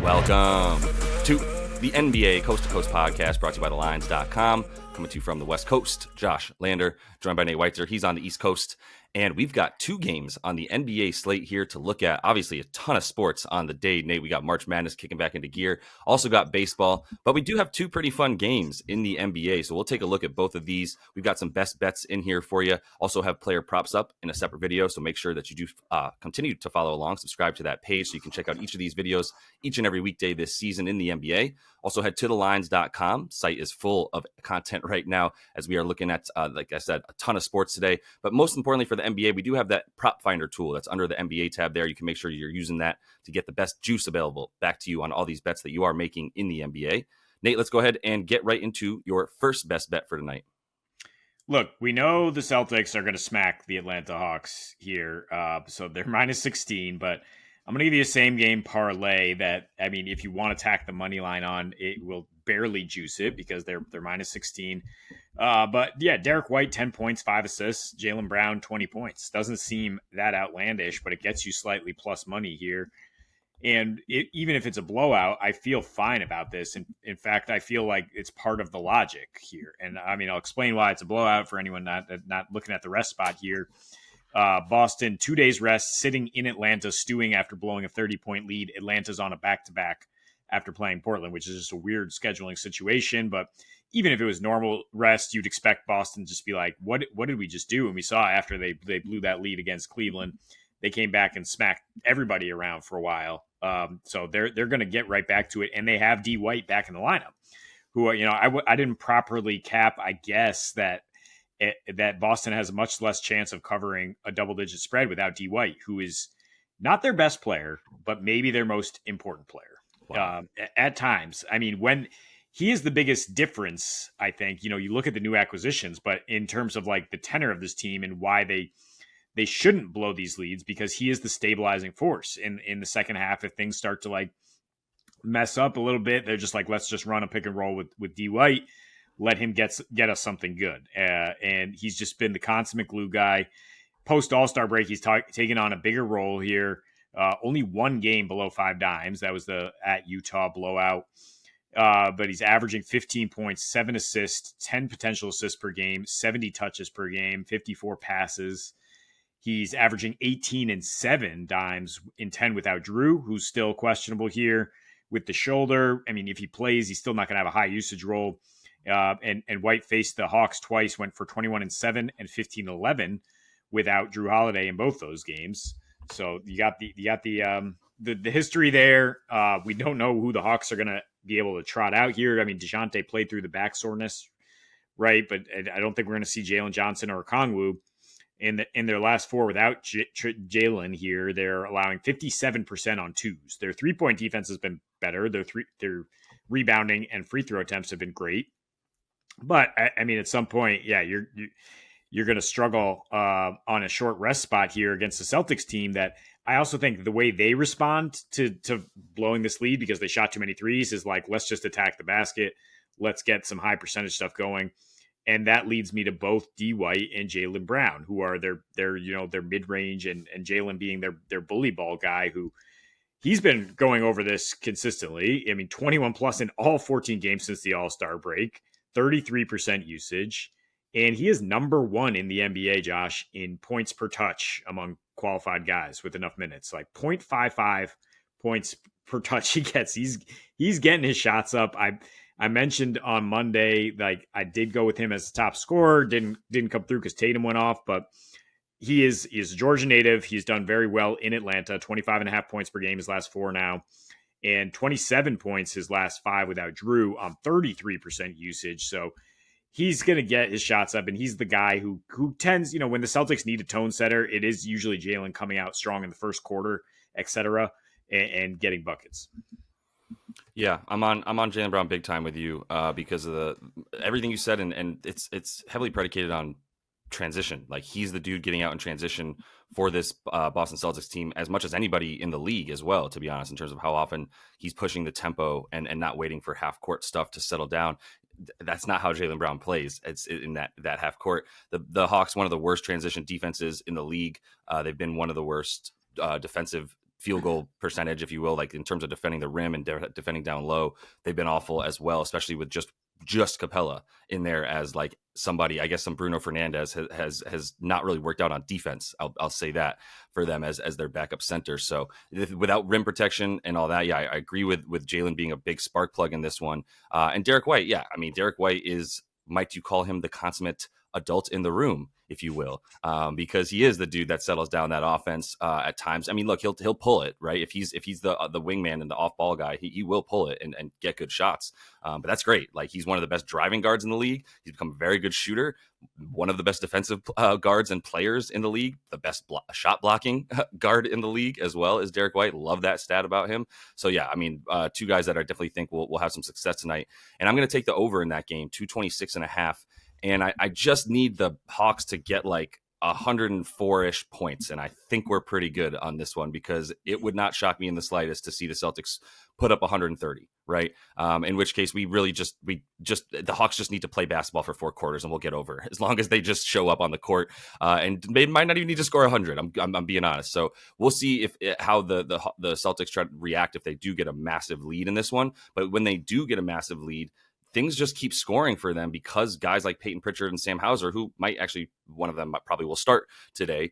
Welcome to the NBA Coast to Coast podcast brought to you by thelines.com. Coming to you from the West Coast, Josh Lander, joined by Nate Weitzer. He's on the East Coast. And we've got two games on the NBA slate here to look at. Obviously, a ton of sports on the day. Nate, we got March Madness kicking back into gear. Also got baseball. But we do have two pretty fun games in the NBA. So we'll take a look at both of these. We've got some best bets in here for you. Also have player props up in a separate video. So make sure that you do continue to follow along. Subscribe to that page so you can check out each of these videos each and every weekday this season in the NBA. Also head to thelines.com. Site is full of content right now as we are looking at, like I said, a ton of sports today. But most importantly for the NBA, we do have that prop finder tool that's under the NBA tab there. You can make sure you're using that to get the best juice available back to you on all these bets that you are making in the NBA. Nate, let's go ahead and get right into your first best bet for tonight. Look, we know the Celtics are going to smack the Atlanta Hawks here. So they're minus 16, but I'm going to give you a same game parlay that, I mean, if you want to tack the money line on, it will barely juice it because they're minus 16. But yeah, Derek White, 10 points, 5 assists. Jaylen Brown, 20 points. Doesn't seem that outlandish, but it gets you slightly plus money here. And even if it's a blowout, I feel fine about this. And in fact, I feel like it's part of the logic here. And I mean, I'll explain why it's a blowout for anyone not looking at the rest spot here. Boston, 2 days rest, sitting in Atlanta, stewing after blowing a 30-point lead. Atlanta's on a back-to-back after playing Portland, which is just a weird scheduling situation. But even if it was normal rest, you'd expect Boston to just be like, what did we just do? And we saw after they blew that lead against Cleveland, they came back and smacked everybody around for a while. So they're going to get right back to it. And they have D White back in the lineup, who, you know, I didn't properly cap, I guess, that Boston has a much less chance of covering a double-digit spread without D White, who is not their best player, but maybe their most important player. Wow. At times. I mean, when he is the biggest difference, I think, you know, you look at the new acquisitions, but in terms of like the tenor of this team and why they shouldn't blow these leads, because he is the stabilizing force in the second half. If things start to like mess up a little bit, they're just like, let's just run a pick and roll with D White. Let him get us something good. And he's just been the consummate glue guy. Post All-Star break, he's taken on a bigger role here. Only one game below 5 dimes. That was the at Utah blowout. But he's averaging 15 points, 7 assists, 10 potential assists per game, 70 touches per game, 54 passes. He's averaging 18 and 7 dimes in 10 without Drew, who's still questionable here with the shoulder. I mean, if he plays, he's still not going to have a high usage role. And White faced the Hawks twice, went for 21 and 7 and 15 and 11 without Drew Holiday in both those games. So you got the history there. We don't know who the Hawks are going to be able to trot out here. I mean, DeJounte played through the back soreness, right? But I don't think we're going to see Jalen Johnson or Okongwu. In their last 4 without Jalen here, they're allowing 57% on twos. Their 3-point defense has been better. Their rebounding and free throw attempts have been great. But I mean, at some point, yeah, you're going to struggle on a short rest spot here against the Celtics team that I also think the way they respond to blowing this lead because they shot too many threes is like, let's just attack the basket. Let's get some high percentage stuff going. And that leads me to both D White and Jaylen Brown, who are their mid-range and Jaylen being their bully ball guy, who he's been going over this consistently. I mean, 21 plus in all 14 games since the All-Star break, 33% usage. And he is number 1 in the NBA, Josh, in points per touch among qualified guys with enough minutes, like 0.55 points per touch he gets. He's getting his shots up. I mentioned on Monday, like I did go with him as the top scorer. Didn't come through because Tatum went off, but he is a Georgia native. He's done very well in Atlanta. 25.5 points per game his last 4 now, and 27 points his last 5 without Drew on 33% usage. So he's going to get his shots up, and he's the guy who tends, you know, when the Celtics need a tone setter, it is usually Jalen coming out strong in the first quarter, etc., and getting buckets. Yeah, I'm on Jaylen Brown big time with you because of everything you said, and it's heavily predicated on transition. Like he's the dude getting out in transition for this Boston Celtics team as much as anybody in the league as well, to be honest, in terms of how often he's pushing the tempo and not waiting for half court stuff to settle down. That's not how Jaylen Brown plays. It's in that half court. The Hawks, one of the worst transition defenses in the league. They've been one of the worst defensive field goal percentage, if you will, like in terms of defending the rim and defending down low, they've been awful as well, especially with just Capella in there as like somebody. I guess some Bruno Fernandez has not really worked out on defense. I'll say that for them as their backup center. So without rim protection and all that, yeah, I agree with Jalen being a big spark plug in this one. And Derek White, yeah, I mean Derek White is, might you call him the consummate adult in the room, if you will, because he is the dude that settles down that offense at times. I mean, look, he'll pull it, right? If he's the wingman and the off ball guy, he will pull it and get good shots. But that's great. Like, he's one of the best driving guards in the league. He's become a very good shooter, one of the best defensive guards and players in the league, the best shot blocking guard in the league as well as Derek White. Love that stat about him. So yeah, I mean, two guys that I definitely think will have some success tonight. And I'm going to take the over in that game, 226.5. And I just need the Hawks to get like 104-ish points. And I think we're pretty good on this one, because it would not shock me in the slightest to see the Celtics put up 130, right? In which case we the Hawks just need to play basketball for 4 quarters and we'll get over, as long as they just show up on the court. And they might not even need to score 100. I'm being honest. So we'll see how the Celtics try to react if they do get a massive lead in this one. But when they do get a massive lead, things just keep scoring for them, because guys like Peyton Pritchard and Sam Hauser, who might actually, one of them probably will start today,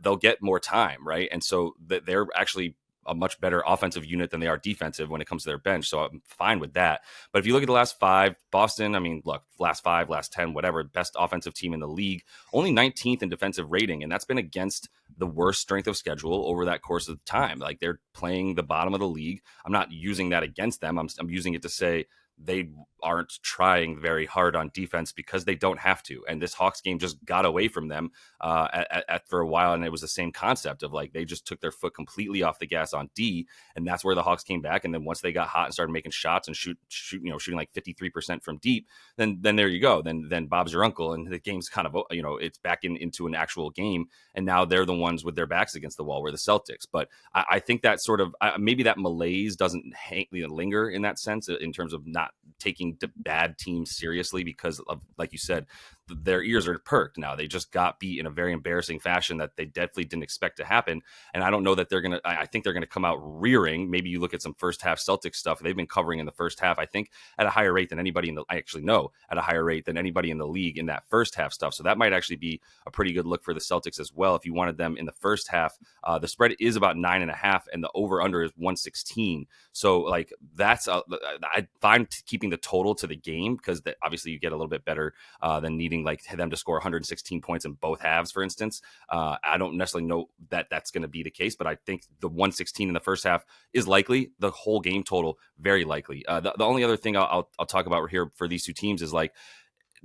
they'll get more time, right? And so they're actually a much better offensive unit than they are defensive when it comes to their bench. So I'm fine with that. But if you look at the last 5, Boston, I mean, look, last 5, last 10, whatever, best offensive team in the league, only 19th in defensive rating. And that's been against the worst strength of schedule over that course of time. Like, they're playing the bottom of the league. I'm not using that against them. I'm using it to say they aren't trying very hard on defense because they don't have to. And this Hawks game just got away from them for a while. And it was the same concept of like, they just took their foot completely off the gas on D. And that's where the Hawks came back. And then once they got hot and started making shots and shooting like 53% from deep, then there you go. Then Bob's your uncle. And the game's kind of, it's back into an actual game. And now they're the ones with their backs against the wall, where the Celtics. But I think that sort of, maybe that malaise doesn't linger in that sense, in terms of not taking bad teams seriously, because of, like you said, their ears are perked now. They just got beat in a very embarrassing fashion that they definitely didn't expect to happen. And I don't know that I think they're going to come out rearing. Maybe you look at some first half Celtics stuff. They've been covering in the first half, I think, at a higher rate than anybody I actually know at a higher rate than anybody in the league in that first half stuff. So that might actually be a pretty good look for the Celtics as well. If you wanted them in the first half, the spread is about 9.5 and the over under is 116. So like, I find keeping the total to the game, because obviously you get a little bit better than needing like them to score 116 points in both halves, for instance. I don't necessarily know that that's going to be the case, but I think the 116 in the first half is likely. The whole game total, very likely. The only other thing I'll talk about here for these two teams is like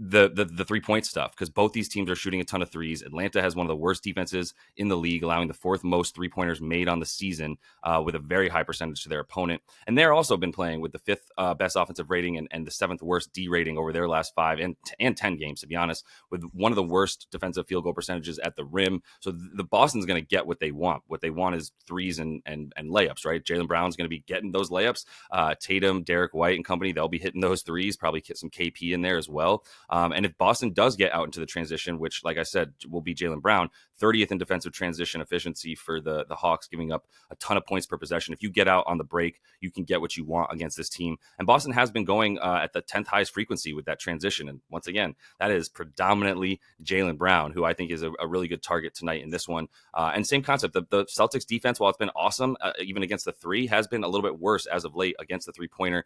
the 3-point stuff, because both these teams are shooting a ton of threes. Atlanta has one of the worst defenses in the league, allowing the 4th most 3-pointers made on the season, with a very high percentage to their opponent. And they're also been playing with the 5th best offensive rating and the 7th worst D rating over their last 5 and 10 games, to be honest, with one of the worst defensive field goal percentages at the rim. So the Boston's going to get what they want. What they want is threes and layups, right? Jaylen Brown's going to be getting those layups. Tatum, Derek White and company, they'll be hitting those threes, probably get some KP in there as well. And if Boston does get out into the transition, which, like I said, will be Jaylen Brown, 30th in defensive transition efficiency for the Hawks, giving up a ton of points per possession. If you get out on the break, you can get what you want against this team. And Boston has been going at the 10th highest frequency with that transition. And once again, that is predominantly Jaylen Brown, who I think is a really good target tonight in this one. And same concept, the Celtics defense, while it's been awesome, even against the 3, has been a little bit worse as of late against the 3-pointer,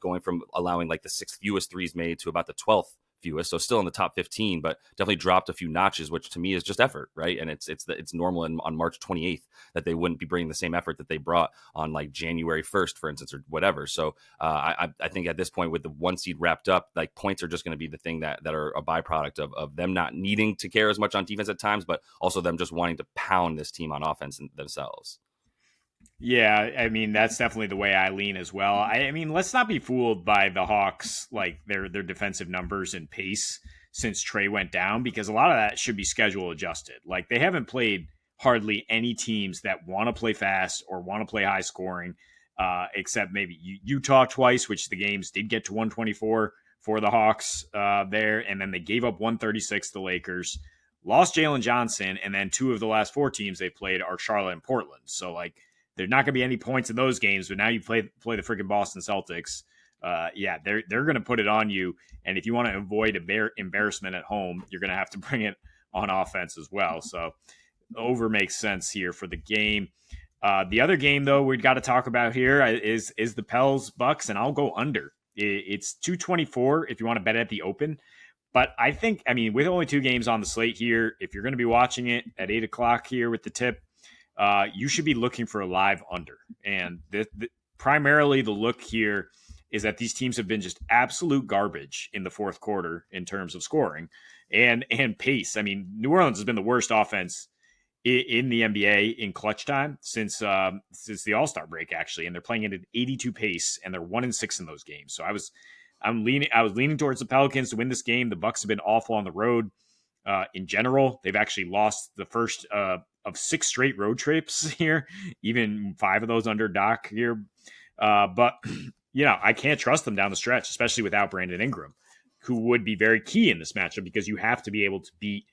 going from allowing like the 6th fewest threes made to about the 12th fewest, so still in the top 15, but definitely dropped a few notches, which to me is just effort, right? And it's normal on March 28th that they wouldn't be bringing the same effort that they brought on like January 1st, for instance, or whatever. So I think at this point, with the 1 seed wrapped up, like, points are just going to be the thing that are a byproduct of them not needing to care as much on defense at times, but also them just wanting to pound this team on offense themselves. Yeah, I mean, that's definitely the way I lean as well. I mean, let's not be fooled by the Hawks, like their defensive numbers and pace since Trey went down, because a lot of that should be schedule adjusted. Like, they haven't played hardly any teams that want to play fast or want to play high scoring, except maybe Utah twice, which the games did get to 124 for the Hawks there, and then they gave up 136 to the Lakers. lost Jalen Johnson, and then 2 of the last 4 teams they played are Charlotte and Portland. So like there's not going to be any points in those games, but now you play the freaking Boston Celtics. Yeah, they're going to put it on you, and if you want to avoid embarrassment at home, you're going to have to bring it on offense as well. So over makes sense here for the game. The other game though we've got to talk about here is the Pels Bucks, and I'll go under. It's 224 if you want to bet at the open. But I think, I mean, with only 2 games on the slate here, if you're going to be watching it at 8 o'clock here with the tip, you should be looking for a live under. And primarily the look here is that these teams have been just absolute garbage in the fourth quarter in terms of scoring and pace. I mean, New Orleans has been the worst offense in the NBA in clutch time since the All-Star break, actually, and they're playing at an 82 pace, and they're 1-6 in those games. So I was leaning towards the Pelicans to win this game. The Bucks have been awful on the road in general. They've actually lost the first of 6 straight road trips here, even 5 of those under Doc here. But I can't trust them down the stretch, especially without Brandon Ingram, who would be very key in this matchup because you have to be able to beat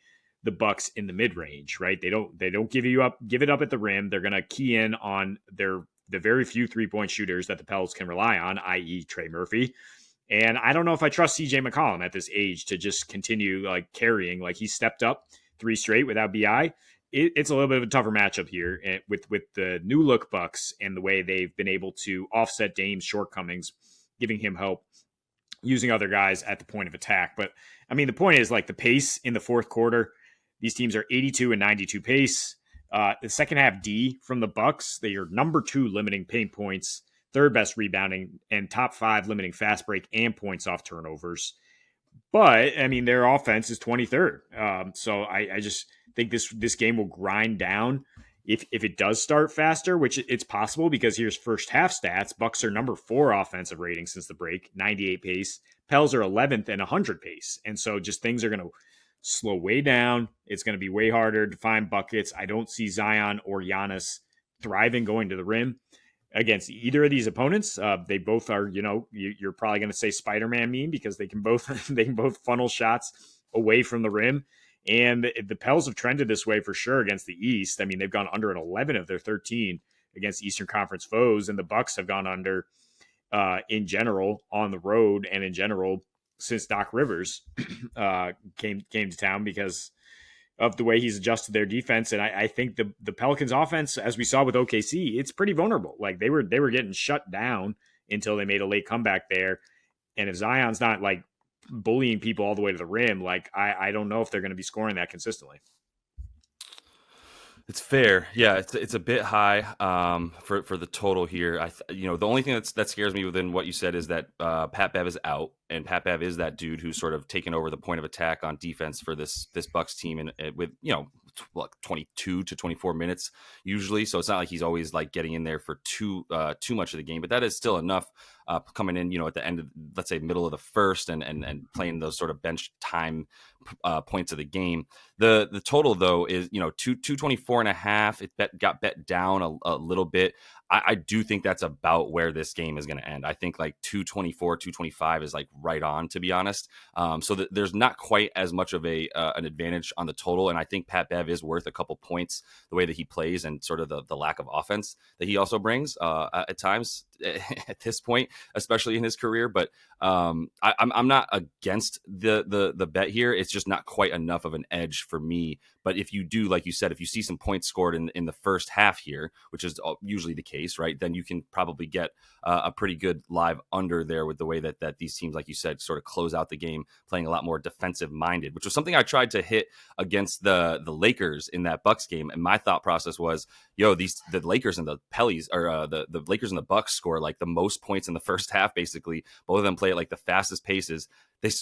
the Bucks in the mid range, right? They don't give it up at the rim. They're going to key in on the very few 3-point shooters that the Pels can rely on, i.e. Trey Murphy. And I don't know if I trust CJ McCollum at this age to just continue like carrying, like he stepped up 3 straight without BI. It's a little bit of a tougher matchup here with the new look Bucks and the way they've been able to offset Dame's shortcomings, giving him help using other guys at the point of attack. But I mean, the point is like the pace in the fourth quarter, these teams are 82 and 92 pace. The second half D from the Bucks, they are number 2 limiting paint points, 3rd best rebounding, and top 5 limiting fast break and points off turnovers. But I mean, their offense is 23rd. So I just think this game will grind down if it does start faster, which it's possible because here's first half stats. Bucks are number 4 offensive rating since the break, 98 pace. Pels are 11th and 100 pace. And so just things are going to slow way down. It's going to be way harder to find buckets. I don't see Zion or Giannis thriving going to the rim against either of these opponents. They both are, you're probably going to say Spider-Man meme because they can both funnel shots away from the rim. And the Pels have trended this way for sure against the East. I mean, they've gone under an 11 of their 13 against Eastern Conference foes, and the Bucks have gone under in general on the road and in general since Doc Rivers came to town because of the way he's adjusted their defense. And I think the Pelicans offense, as we saw with OKC, it's pretty vulnerable. Like they were getting shut down until they made a late comeback there. And if Zion's not like bullying people all the way to the rim, like I don't know if they're going to be scoring that consistently. It's fair. Yeah, it's a bit high for the total here. The only thing that scares me within what you said is that Pat Bev is out, and Pat Bev is that dude who's sort of taken over the point of attack on defense for this Bucks team, and with 22 to 24 minutes usually. So it's not like he's always like getting in there for too much of the game, but that is still enough coming in, at the end of, let's say, middle of the first and playing those sort of bench time points of the game. The total though is 224.5. It got bet down a little bit. I do think that's about where this game is going to end. I think like 224, 225 is like right on, to be honest. So there's not quite as much of an advantage on the total. And I think Pat Bev is worth a couple points the way that he plays and sort of the lack of offense that he also brings at times at this point, especially in his career. But I'm not against the bet here. It's just not quite enough of an edge for me. But if you do, like you said, if you see some points scored in the first half here, which is usually the case, right, then you can probably get a pretty good live under there with the way that these teams, like you said, sort of close out the game playing a lot more defensive minded, which was something I tried to hit against the Lakers in that Bucks game. And my thought process was, the Lakers and the Pellies, or the Lakers and the Bucks score like the most points in the first half. Basically, both of them play at like the fastest paces.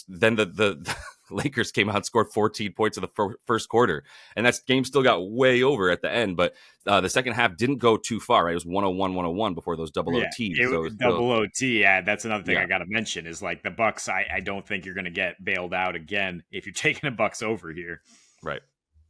Then the Lakers came out and scored 14 points in the first quarter, and that game still got way over at the end. But the second half didn't go too far. Right? It was 101 before those double OTs. Double OT. Yeah, that's another thing I got to mention is like the Bucks. I don't think you're going to get bailed out again if you're taking the Bucks over here. Right.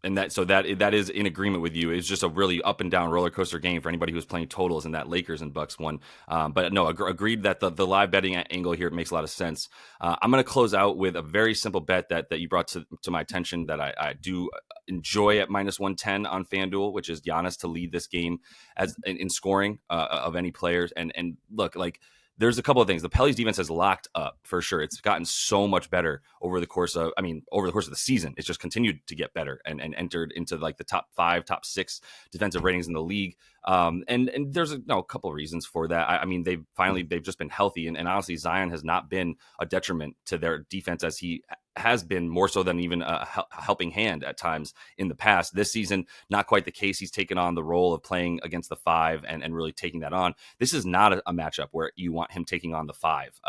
And that is in agreement with you. It's just a really up and down roller coaster game for anybody who's playing totals in that Lakers and Bucks one. But no, agreed that the live betting angle here makes a lot of sense. I'm going to close out with a very simple bet that you brought to my attention that I do enjoy at -110 on FanDuel, which is Giannis to lead this game as in scoring of any players. And look, like, there's a couple of things. The Pelly's defense has locked up for sure. It's gotten so much better over the course of the season. It's just continued to get better and entered into like the top 5, top 6 defensive ratings in the league. And there's a couple of reasons for that. I mean, they've just been healthy, and honestly, Zion has not been a detriment to their defense as he has been, more so than even a helping hand at times in the past. This season, not quite the case. He's taken on the role of playing against the 5 and really taking that on. This is not a matchup where you want him taking on the 5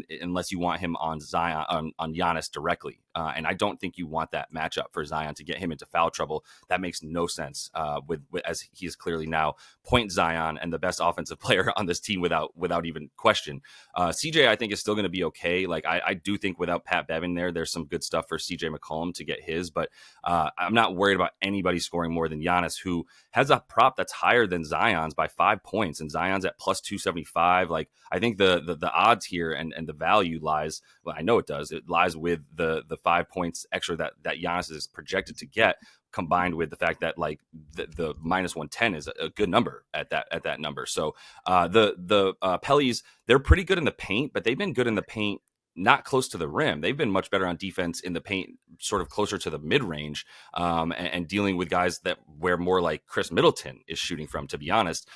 unless you want him on Zion, on Giannis directly. And I don't think you want that matchup for Zion to get him into foul trouble. That makes no sense with as he is clearly now point Zion and the best offensive player on this team without even question. CJ, I think, is still going to be okay. Like, I do think without Pat Bevan there's some good stuff for CJ McCollum to get his, but I'm not worried about anybody scoring more than Giannis, who has a prop that's higher than Zion's by 5 points, and Zion's at +275. Like, I think the odds here and the value lies, well, I know it does. It lies with the 5 points extra that Giannis is projected to get, combined with the fact that like the -110 is a good number at that number. So the Pellies, they're pretty good in the paint, but they've been good in the paint not close to the rim. They've been much better on defense in the paint, sort of closer to the mid-range, and dealing with guys that where more like Chris Middleton is shooting from, to be honest,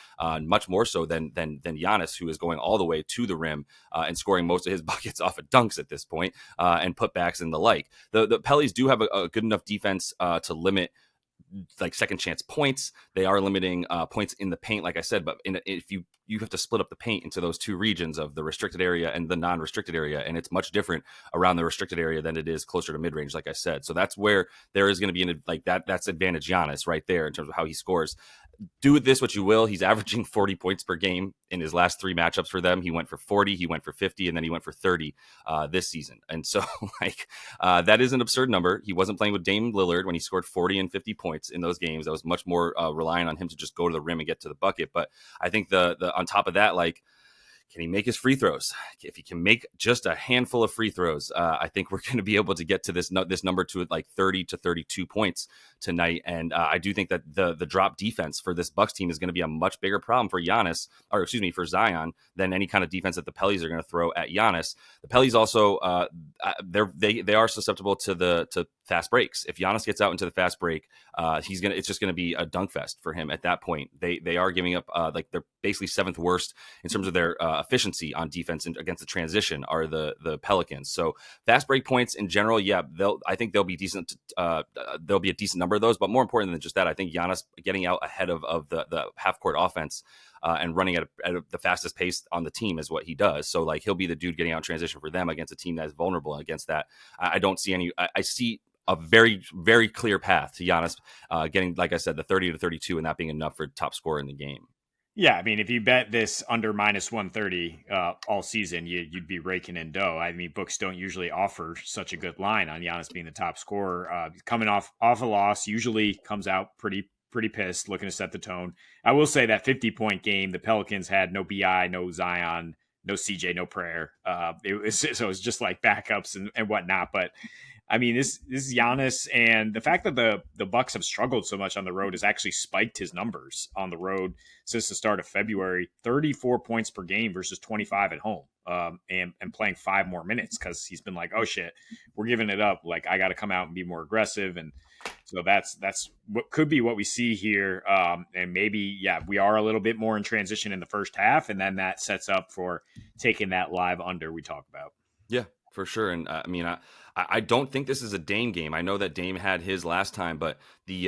much more so than Giannis, who is going all the way to the rim and scoring most of his buckets off of dunks at this point, and putbacks and the like. The Pellies do have a good enough defense to limit like second chance points. They are limiting points in the paint, like I said, but if you have to split up the paint into those 2 regions of the restricted area and the non-restricted area, and it's much different around the restricted area than it is closer to mid-range, like I said. So that's where there is going to be that's advantage Giannis right there in terms of how he scores. Do with this what you will. He's averaging 40 points per game in his last 3 matchups for them. He went for 40, he went for 50, and then he went for 30 this season. And so that is an absurd number. He wasn't playing with Dame Lillard when he scored 40 and 50 points in those games. That was much more relying on him to just go to the rim and get to the bucket. But I think the on top of that, like, can he make his free throws? If he can make just a handful of free throws, I think we're going to be able to get to this number to like 30 to 32 points tonight. And I do think that the drop defense for this Bucks team is going to be a much bigger problem for for Zion, than any kind of defense that the Pellies are going to throw at Giannis. The Pellies also they are susceptible to fast breaks. If Giannis gets out into the fast break, it's just going to be a dunk fest for him at that point. They are giving up like they're basically 7th worst in terms of their efficiency on defense against the transition are the Pelicans. So fast break points in general, I think they'll be decent. There'll be a decent number of those, but more important than just that, I think Giannis getting out ahead of the half court offense and running at the fastest pace on the team is what he does. So like he'll be the dude getting out in transition for them against a team that's vulnerable. Against that, I don't see any. I see a very, very clear path to Giannis getting, like I said, the 30 to 32, and that being enough for top scorer in the game. Yeah, I mean, if you bet this under -130 all season, you'd be raking in dough. I mean, books don't usually offer such a good line on Giannis being the top scorer. Coming off a loss, usually comes out pretty pissed, looking to set the tone. I will say that 50-point game, the Pelicans had no BI, no Zion, no CJ, no Prayer. It was just like backups and whatnot. But I mean, this is Giannis, and the fact that the Bucks have struggled so much on the road has actually spiked his numbers on the road since the start of February. 34 points per game versus 25 at home, and playing 5 more minutes because he's been like, oh shit, we're giving it up. Like, I got to come out and be more aggressive, and so that's what could be what we see here. And maybe we are a little bit more in transition in the first half, and then that sets up for taking that live under we talk about. Yeah, for sure. And I mean, I don't think this is a Dame game. I know that Dame had his last time, but the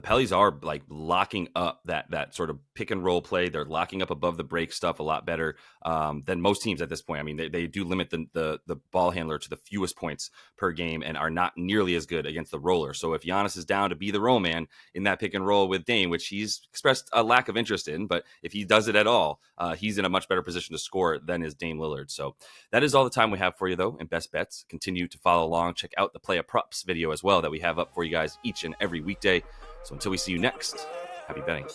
Pellies are like locking up that sort of pick and roll play. They're locking up above the break stuff a lot better than most teams at this point. I mean, they do limit the ball handler to the fewest points per game and are not nearly as good against the roller. So if Giannis is down to be the roll man in that pick and roll with Dame, which he's expressed a lack of interest in, but if he does it at all, he's in a much better position to score than is Dame Lillard. So that is all the time we have for you, though, in Best Bets. Continue to follow follow along. Check out the Play of Props video as well that we have up for you guys each and every weekday. So until we see you next, happy betting.